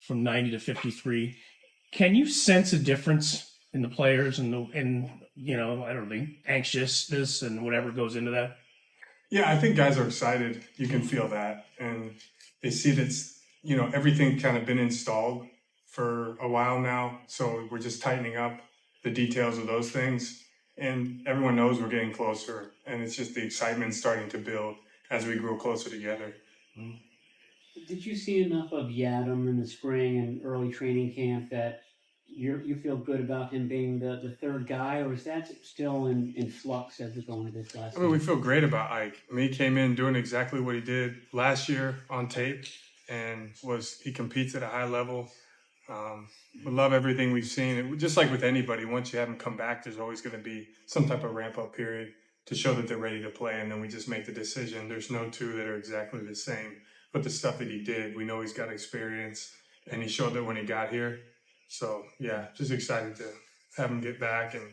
from 90 to 53. Can you sense a difference in the players and I don't know, the anxiousness and whatever goes into that? Yeah, I think guys are excited. You can feel that. And they see that's, everything kind of been installed for a while now. So we're just tightening up the details of those things. And everyone knows we're getting closer. And it's just the excitement starting to build as we grow closer together. Did you see enough of Yadam in the spring and early training camp that you feel good about him being the third guy, or is that still in flux as we go into this last I mean, we season? feel great about Ike. I mean, he came in doing exactly what he did last year on tape, and he competes at a high level. We love everything we've seen. And just like with anybody, once you have them come back, there's always going to be some type of ramp up period to show that they're ready to play, and then we just make the decision. There's no two that are exactly the same, but the stuff that he did, we know he's got experience, and he showed that when he got here. So yeah, just excited to have him get back and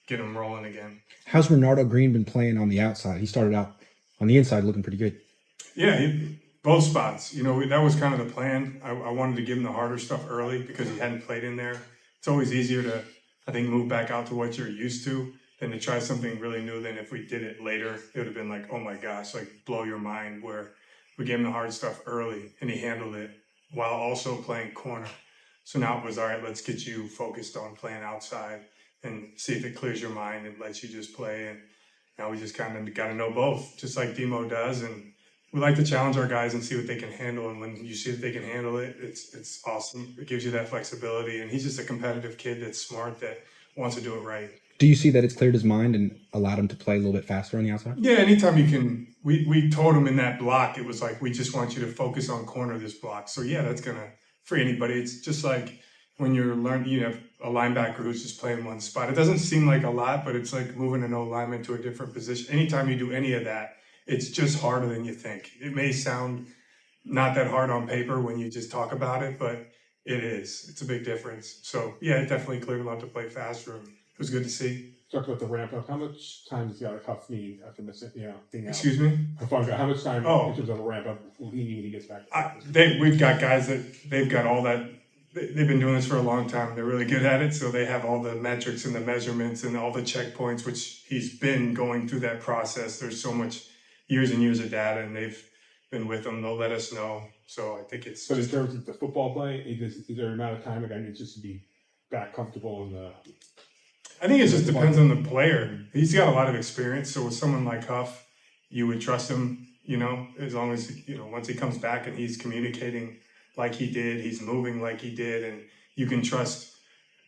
get him rolling again. How's Renardo Green been playing on the outside? He started out on the inside looking pretty good. Yeah, both spots. That was kind of the plan. I wanted to give him the harder stuff early because he hadn't played in there. It's always easier to, I think, move back out to what you're used to than to try something really new. Than if we did it later, it would have been like, oh my gosh, like blow your mind. Where we gave him the hard stuff early and he handled it while also playing corner. So now it was, all right, let's get you focused on playing outside and see if it clears your mind and lets you just play. And now we just kind of got to know both, just like Demo does. And we like to challenge our guys and see what they can handle. And when you see that they can handle it, it's awesome. It gives you that flexibility. And he's just a competitive kid that's smart, that wants to do it right. Do you see that it's cleared his mind and allowed him to play a little bit faster on the outside? Yeah, anytime you can. We told him in that block, it was like, we just want you to focus on corner this block. So yeah, that's going to free anybody. It's just like when you're learning, you have a linebacker who's just playing one spot. It doesn't seem like a lot, but it's like moving an O-lineman to a different position. Anytime you do any of that, it's just harder than you think. It may sound not that hard on paper when you just talk about it, but it is. It's a big difference. So yeah, it definitely cleared him out to play faster. It was good to see. Talk about the ramp up. How much time does Huff need after missing, being out? Excuse me? How much time Oh. in terms of a ramp up will he need when he gets back? We've got guys that they've got all that. They've been doing this for a long time. They're really good at it. So they have all the metrics and the measurements and all the checkpoints, which he's been going through that process. There's so much years and years of data, and they've been with them. They'll let us know. So I think it's. But in terms of the football play, is there an amount of time a guy needs just to be back comfortable in the? I think it just depends on the player. He's got a lot of experience. So with someone like Huff, you would trust him, as long as, once he comes back and he's communicating like he did, he's moving like he did, and you can trust,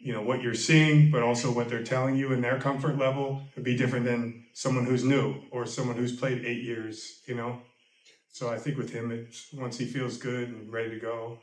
what you're seeing, but also what they're telling you in their comfort level would be different than someone who's new or someone who's played 8 years, So I think with him, it's once he feels good and ready to go,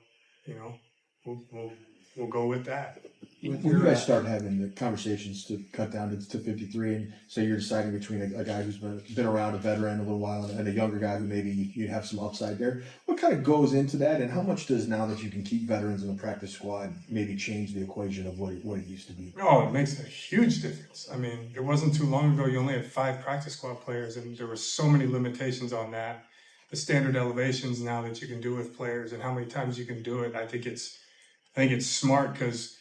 we'll go with that. When you guys start having the conversations to cut down to 53, and say you're deciding between a guy who's been around, a veteran a little while, and a younger guy who maybe you have some upside there, what kind of goes into that, and how much does, now that you can keep veterans in the practice squad, maybe change the equation of what it used to be? Oh, it makes a huge difference. I mean, it wasn't too long ago you only had 5 practice squad players, and there were so many limitations on that. The standard elevations now that you can do with players and how many times you can do it, I think it's smart, because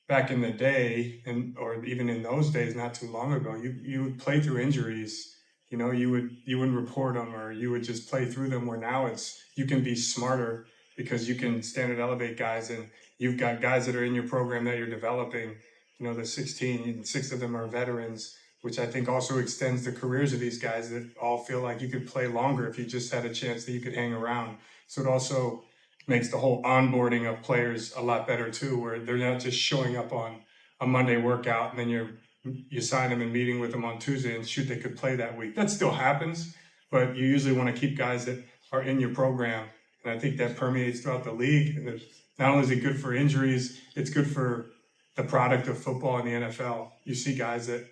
back in the day, or even in those days, not too long ago, you would play through injuries. You wouldn't report them, or you would just play through them. Where now you can be smarter because you can standard elevate guys, and you've got guys that are in your program that you're developing. The 16, and 6 of them are veterans, which I think also extends the careers of these guys that all feel like you could play longer if you just had a chance that you could hang around. So it also makes the whole onboarding of players a lot better too, where they're not just showing up on a Monday workout and then you sign them and meeting with them on Tuesday and shoot, they could play that week. That still happens, but you usually want to keep guys that are in your program. And I think that permeates throughout the league. And not only is it good for injuries, it's good for the product of football in the NFL. You see guys that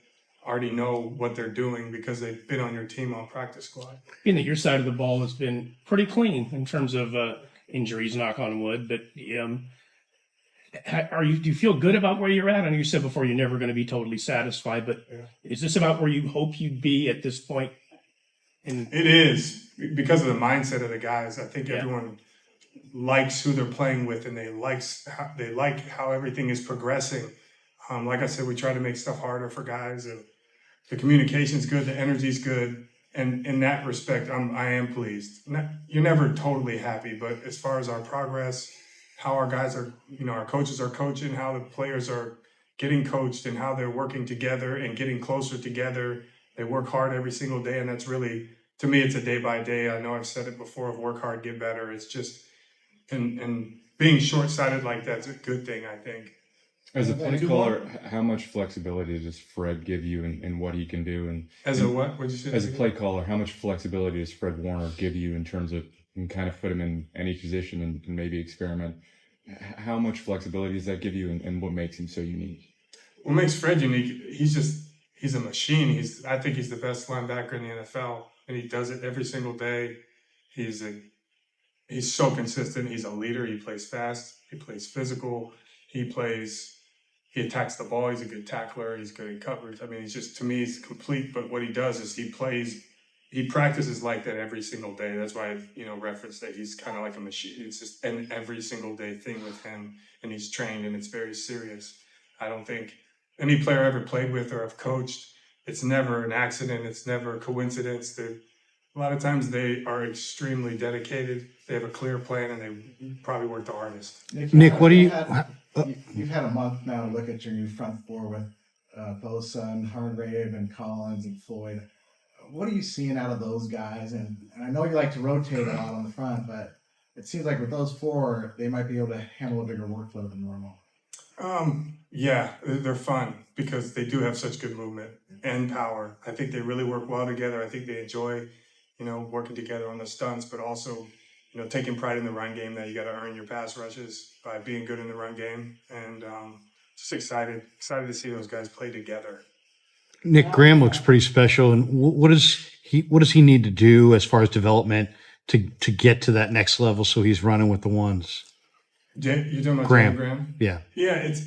already know what they're doing because they've been on your team on practice squad. Being that your side of the ball has been pretty clean in terms of injuries, knock on wood, but do you feel good about where you're at? I know you said before you're never going to be totally satisfied, but is this about where you hope you'd be at this point? It is, because of the mindset of the guys. I think everyone likes who they're playing with, and they like how everything is progressing. Like I said, we try to make stuff harder for guys, and the communication's good, the energy's good, and in that respect, I am pleased. You're never totally happy, but as far as our progress, how our guys are, our coaches are coaching, how the players are getting coached, and how they're working together and getting closer together. They work hard every single day, and that's really, to me, it's a day by day. I know I've said it before, of work hard, get better. It's just, and being short-sighted like that's a good thing, I think. As a play caller, how much flexibility does Fred give you in what he can do? And As a what? What'd you say? as a play caller, how much flexibility does Fred Warner give you in terms of, you can kind of put him in any position and maybe experiment? How much flexibility does that give you, and what makes him so unique? What makes Fred unique? He's a machine. I think he's the best linebacker in the NFL, and he does it every single day. He's so consistent. He's a leader. He plays fast. He plays physical. He attacks the ball. He's a good tackler. He's good in coverage. I mean, to me, he's complete. But what he does is he practices like that every single day. That's why I, referenced that he's kind of like a machine. It's just an every single day thing with him, and he's trained, and it's very serious. I don't think any player I ever played with or have coached, it's never an accident. It's never a coincidence. A lot of times they are extremely dedicated. They have a clear plan, and they probably work the hardest. Nick, what do you? You've had a month now to look at your new front four with Bosa and Hargrave and Collins and Floyd. What are you seeing out of those guys? And I know you like to rotate a lot on the front, but it seems like with those four, they might be able to handle a bigger workload than normal. Yeah, they're fun because they do have such good movement and power. I think they really work well together. I think they enjoy, working together on the stunts, but also, taking pride in the run game, that you got to earn your pass rushes by being good in the run game. And just excited to see those guys play together. Nick Graham looks pretty special, and what does he need to do as far as development to get to that next level? So he's running with the ones. You're talking about Graham. Graham? Yeah. Yeah, it's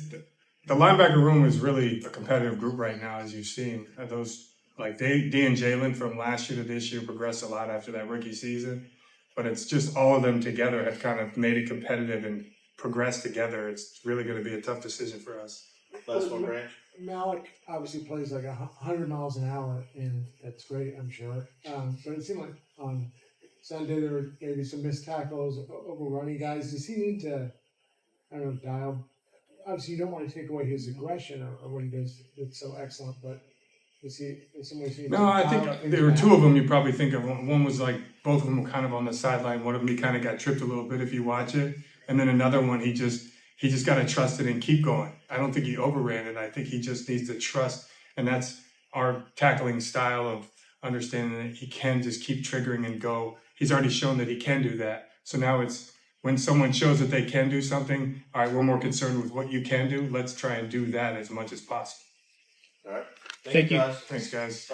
the linebacker room is really a competitive group right now, as you've seen. Those like D and Jalen from last year to this year progressed a lot after that rookie season, but it's just all of them together have kind of made it competitive and progressed together. It's really going to be a tough decision for us. Last one, Grant. Malik obviously plays like 100 miles an hour, and that's great, I'm sure. But it seemed like on Sunday there were maybe some missed tackles, overrunning guys. Does he need to, dial? Obviously, you don't want to take away his aggression or what he does that's so excellent, but is he in some ways? No, I think there were two of them you probably think of. One was like both of them were kind of on the sideline. One of them he kind of got tripped a little bit if you watch it, and then another one he just got to trust it and keep going. I don't think he overran it. I think he just needs to trust, and that's our tackling style of understanding that he can just keep triggering and go. He's already shown that he can do that. So now it's when someone shows that they can do something, all right, we're more concerned with what you can do. Let's try and do that as much as possible. All right. Thank you. guys. Thanks, guys.